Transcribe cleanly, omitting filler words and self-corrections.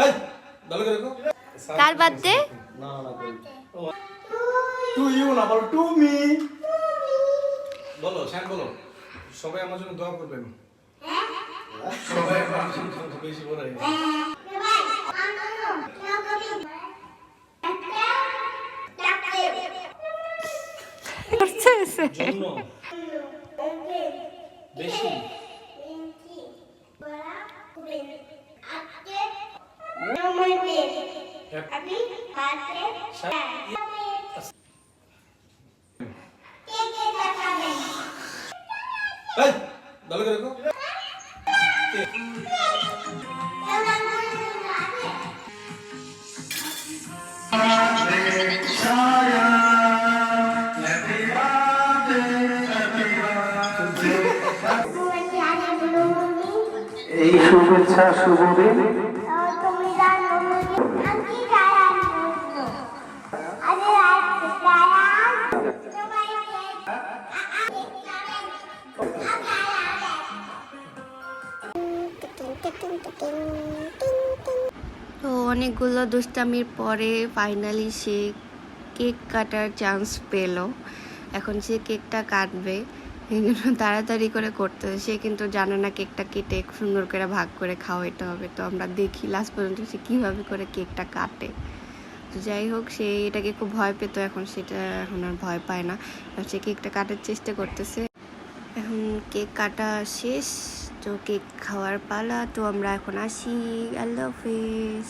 এই ভালো করে দেখো। কার বার্থডে? না না টু ইউ না বলো টু মি। বলো শান বলো। সবাই আমার জন্য দোয়া করবেন। সবাই আমার জন্য বেশি বড় হয়ে গেছে। জন্য বেশি এই ভালো করে দেখো। এই শুভেচ্ছা শুভ দিন তো অনেকগুলো দুষ্টামির পরে ফাইনালি সে কেক কাটার চান্স পেলো। এখন সে কেকটা কাটবে, এই জন্য তাড়াতাড়ি করে করতে হবে। সে কিন্তু জানে না কেকটা কেটে সুন্দর করে ভাগ করে খাওয়াইতে হবে। তো আমরা দেখি লাস্ট পর্যন্ত সে কীভাবে করে কেকটা কাটে। তো যাই হোক, সে এটাকে খুব ভয় পেত, এখন সেটা এখন আর ভয় পায় না। সে কেকটা কাটার চেষ্টা করতেছে। এখন কেক কাটা শেষ, তো কেক খাওয়ার পালা। তো আমরা এখন আসি, আল্লাহ হাফেজ।